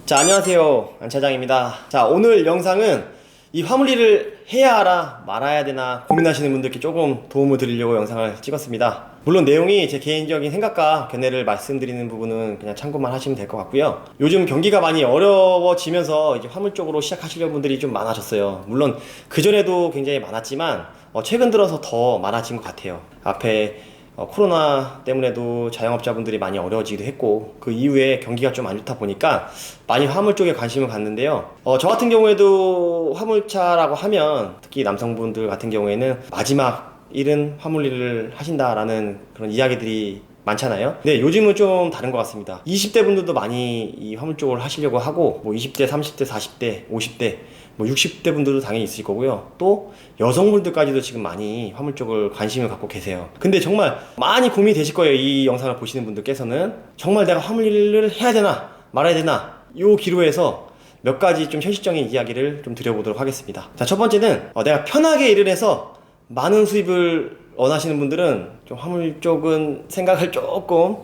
자, 안녕하세요. 안 차장입니다. 자, 오늘 영상은 이 화물일을 해야 하나 말아야 되나 고민하시는 분들께 조금 도움을 드리려고 영상을 찍었습니다. 물론 내용이 제 개인적인 생각과 견해를 말씀드리는 부분은 그냥 참고만 하시면 될 것 같고요. 요즘 경기가 많이 어려워지면서 이제 화물 쪽으로 시작하시려는 분들이 좀 많아졌어요. 물론 그전에도 굉장히 많았지만 최근 들어서 더 많아진 것 같아요. 앞에 코로나 때문에도 자영업자분들이 많이 어려워지기도 했고, 그 이후에 경기가 좀 안 좋다 보니까 많이 화물 쪽에 관심을 갖는데요. 저 같은 경우에도 화물차라고 하면, 특히 남성분들 같은 경우에는 마지막 일은 화물 일을 하신다라는 그런 이야기들이 많잖아요. 근데 요즘은 좀 다른 것 같습니다. 20대 분들도 많이 이 화물 쪽을 하시려고 하고, 20대, 30대, 40대, 50대, 60대 분들도 당연히 있을 거고요. 또 여성분들까지도 지금 많이 화물 쪽을 관심을 갖고 계세요. 근데 정말 많이 고민이 되실 거예요. 이 영상을 보시는 분들께서는 정말 내가 화물 일을 해야 되나 말아야 되나, 요 기로에서 몇 가지 좀 현실적인 이야기를 좀 드려보도록 하겠습니다. 자, 첫 번째는 내가 편하게 일을 해서 많은 수입을 원하시는 분들은 좀 화물 쪽은 생각을 조금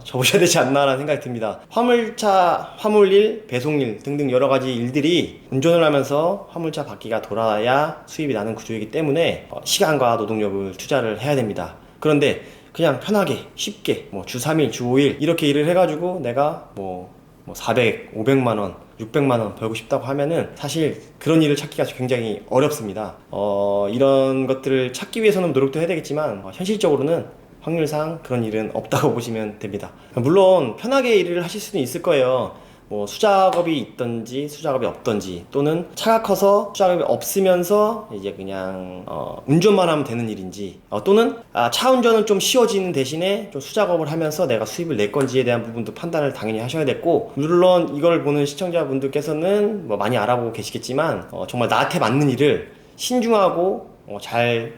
접으셔야 되지 않나라는 생각이 듭니다. 화물차, 화물일, 배송일 등등 여러가지 일들이 운전을 하면서 화물차 바퀴가 돌아야 수입이 나는 구조이기 때문에 시간과 노동력을 투자를 해야 됩니다. 그런데 그냥 편하게 쉽게 주 3일, 주 5일 이렇게 일을 해가지고 내가 400, 500만원, 600만원 벌고 싶다고 하면은 사실 그런 일을 찾기가 굉장히 어렵습니다. 이런 것들을 찾기 위해서는 노력도 해야 되겠지만 현실적으로는 확률상 그런 일은 없다고 보시면 됩니다. 물론 편하게 일을 하실 수는 있을 거예요. 수작업이 있던지 수작업이 없던지, 또는 차가 커서 수작업이 없으면서 이제 그냥 운전만 하면 되는 일인지, 또는 차 운전은 좀 쉬워지는 대신에 좀 수작업을 하면서 내가 수입을 낼 건지에 대한 부분도 판단을 당연히 하셔야 됐고, 물론 이걸 보는 시청자분들께서는 많이 알아보고 계시겠지만 정말 나한테 맞는 일을 신중하고 잘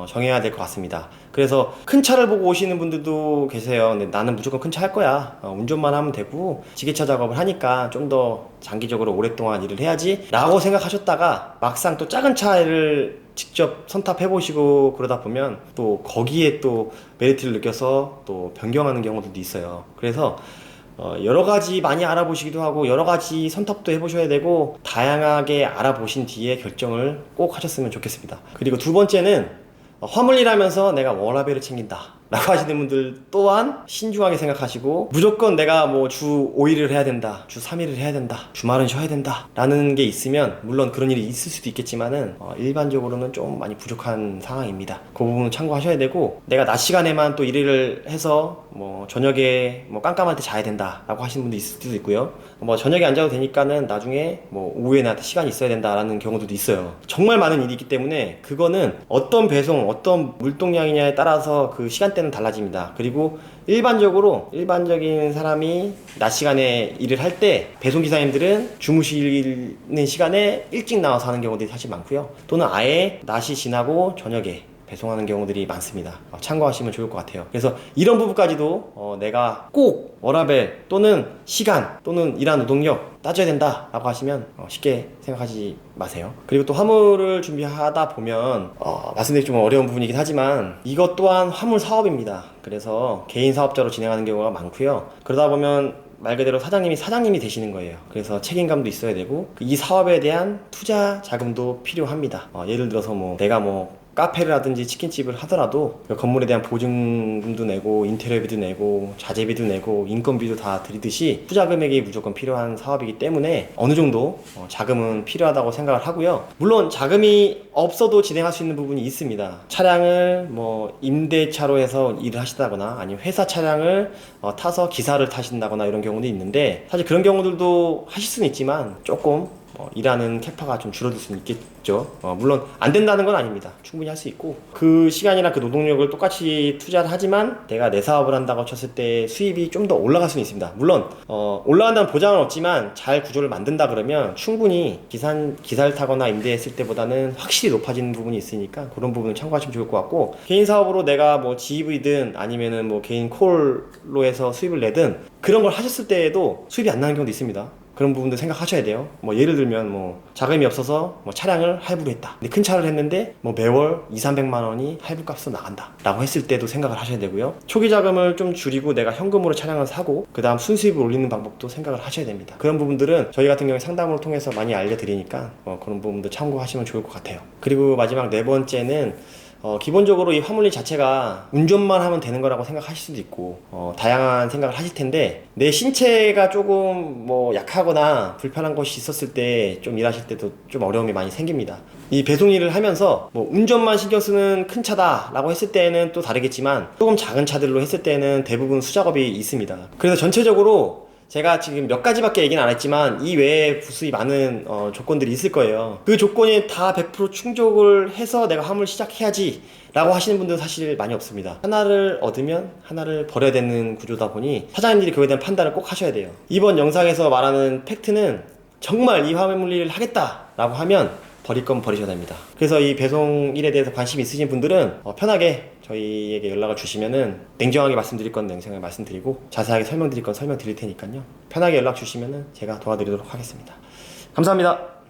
정해야 될 것 같습니다. 그래서 큰 차를 보고 오시는 분들도 계세요. 근데 나는 무조건 큰 차 할 거야, 운전만 하면 되고 지게차 작업을 하니까 좀 더 장기적으로 오랫동안 일을 해야지 라고 생각하셨다가 막상 또 작은 차를 직접 선탑해 보시고 그러다 보면 또 거기에 또 메리트를 느껴서 또 변경하는 경우들도 있어요. 그래서 여러 가지 많이 알아보시기도 하고 여러 가지 선택도 해보셔야 되고, 다양하게 알아보신 뒤에 결정을 꼭 하셨으면 좋겠습니다. 그리고 두 번째는 화물일 하면서 내가 워라밸을 챙긴다 라고 하시는 분들 또한 신중하게 생각하시고, 무조건 내가 주 5일을 해야 된다, 주 3일을 해야 된다, 주말은 쉬어야 된다 라는 게 있으면, 물론 그런 일이 있을 수도 있겠지만은 일반적으로는 좀 많이 부족한 상황입니다. 그 부분은 참고하셔야 되고, 내가 낮 시간에만 또 일을 해서 저녁에 깜깜할 때 자야 된다 라고 하시는 분도 있을 수도 있고요. 저녁에 안 자도 되니까는 나중에 오후에 나한테 시간이 있어야 된다 라는 경우도 있어요. 정말 많은 일이 있기 때문에 그거는 어떤 배송, 어떤 물동량이냐에 따라서 그 시간대는 달라집니다. 그리고 일반적인 사람이 낮 시간에 일을 할 때 배송기사님들은 주무시는 시간에 일찍 나와서 하는 경우들이 사실 많고요. 또는 아예 낮이 지나고 저녁에 배송하는 경우들이 많습니다. 참고하시면 좋을 것 같아요. 그래서 이런 부분까지도 내가 꼭 워라밸 또는 시간 또는 일한 노동력 따져야 된다 라고 하시면 쉽게 생각하지 마세요. 그리고 또 화물을 준비하다 보면 말씀드리기 좀 어려운 부분이긴 하지만 이것 또한 화물 사업입니다. 그래서 개인 사업자로 진행하는 경우가 많고요. 그러다 보면 말 그대로 사장님이 되시는 거예요. 그래서 책임감도 있어야 되고, 이 사업에 대한 투자 자금도 필요합니다. 예를 들어서 내가 카페를 하든지 치킨집을 하더라도 그 건물에 대한 보증금도 내고 인테리어비도 내고 자재비도 내고 인건비도 다 들이듯이 투자 금액이 무조건 필요한 사업이기 때문에 어느 정도 자금은 필요하다고 생각을 하고요. 물론 자금이 없어도 진행할 수 있는 부분이 있습니다. 차량을 임대차로 해서 일을 하시다거나 아니면 회사 차량을 타서 기사를 타신다거나 이런 경우도 있는데, 사실 그런 경우들도 하실 수는 있지만 조금 일하는 캐파가 좀 줄어들 수는 있겠죠. 물론 안 된다는 건 아닙니다. 충분히 할 수 있고, 그 시간이나 그 노동력을 똑같이 투자를 하지만 내가 내 사업을 한다고 쳤을 때 수입이 좀 더 올라갈 수는 있습니다. 물론 올라간다는 보장은 없지만 잘 구조를 만든다 그러면 충분히 기사를 타거나 임대했을 때보다는 확실히 높아지는 부분이 있으니까 그런 부분을 참고하시면 좋을 것 같고, 개인 사업으로 내가 GV든 아니면은 개인 콜로 해서 수입을 내든 그런 걸 하셨을 때에도 수입이 안 나는 경우도 있습니다. 그런 부분도 생각하셔야 돼요. 뭐 예를 들면 뭐 자금이 없어서 뭐 차량을 할부로 했다. 근데 큰 차를 했는데 뭐 매월 200~300만 원이 할부값으로 나간다 라고 했을 때도 생각을 하셔야 되고요. 초기 자금을 좀 줄이고 내가 현금으로 차량을 사고 그 다음 순수입을 올리는 방법도 생각을 하셔야 됩니다. 그런 부분들은 저희 같은 경우에 상담을 통해서 많이 알려드리니까 그런 부분도 참고하시면 좋을 것 같아요. 그리고 마지막 네 번째는 기본적으로 이 화물리 자체가 운전만 하면 되는 거라고 생각하실 수도 있고 다양한 생각을 하실 텐데 내 신체가 조금 뭐 약하거나 불편한 것이 있었을 때 좀 일하실 때도 좀 어려움이 많이 생깁니다. 이 배송 일을 하면서 뭐 운전만 신경 쓰는 큰 차다 라고 했을 때는 또 다르겠지만 조금 작은 차들로 했을 때는 대부분 수작업이 있습니다. 그래서 전체적으로 제가 지금 몇 가지밖에 얘기는 안 했지만 이 외에 부수히 많은 조건들이 있을 거예요. 그 조건이 다 100% 충족을 해서 내가 화물 시작해야지 라고 하시는 분들은 사실 많이 없습니다. 하나를 얻으면 하나를 버려야 되는 구조다 보니 사장님들이 그거에 대한 판단을 꼭 하셔야 돼요. 이번 영상에서 말하는 팩트는 정말 이 화물리를 하겠다 라고 하면 버릴 건 버리셔야 됩니다. 그래서 이 배송 일에 대해서 관심이 있으신 분들은 편하게 저희에게 연락을 주시면은 냉정하게 말씀드릴 건 냉정하게 말씀드리고 자세하게 설명드릴 건 설명드릴 테니까요. 편하게 연락 주시면은 제가 도와드리도록 하겠습니다. 감사합니다.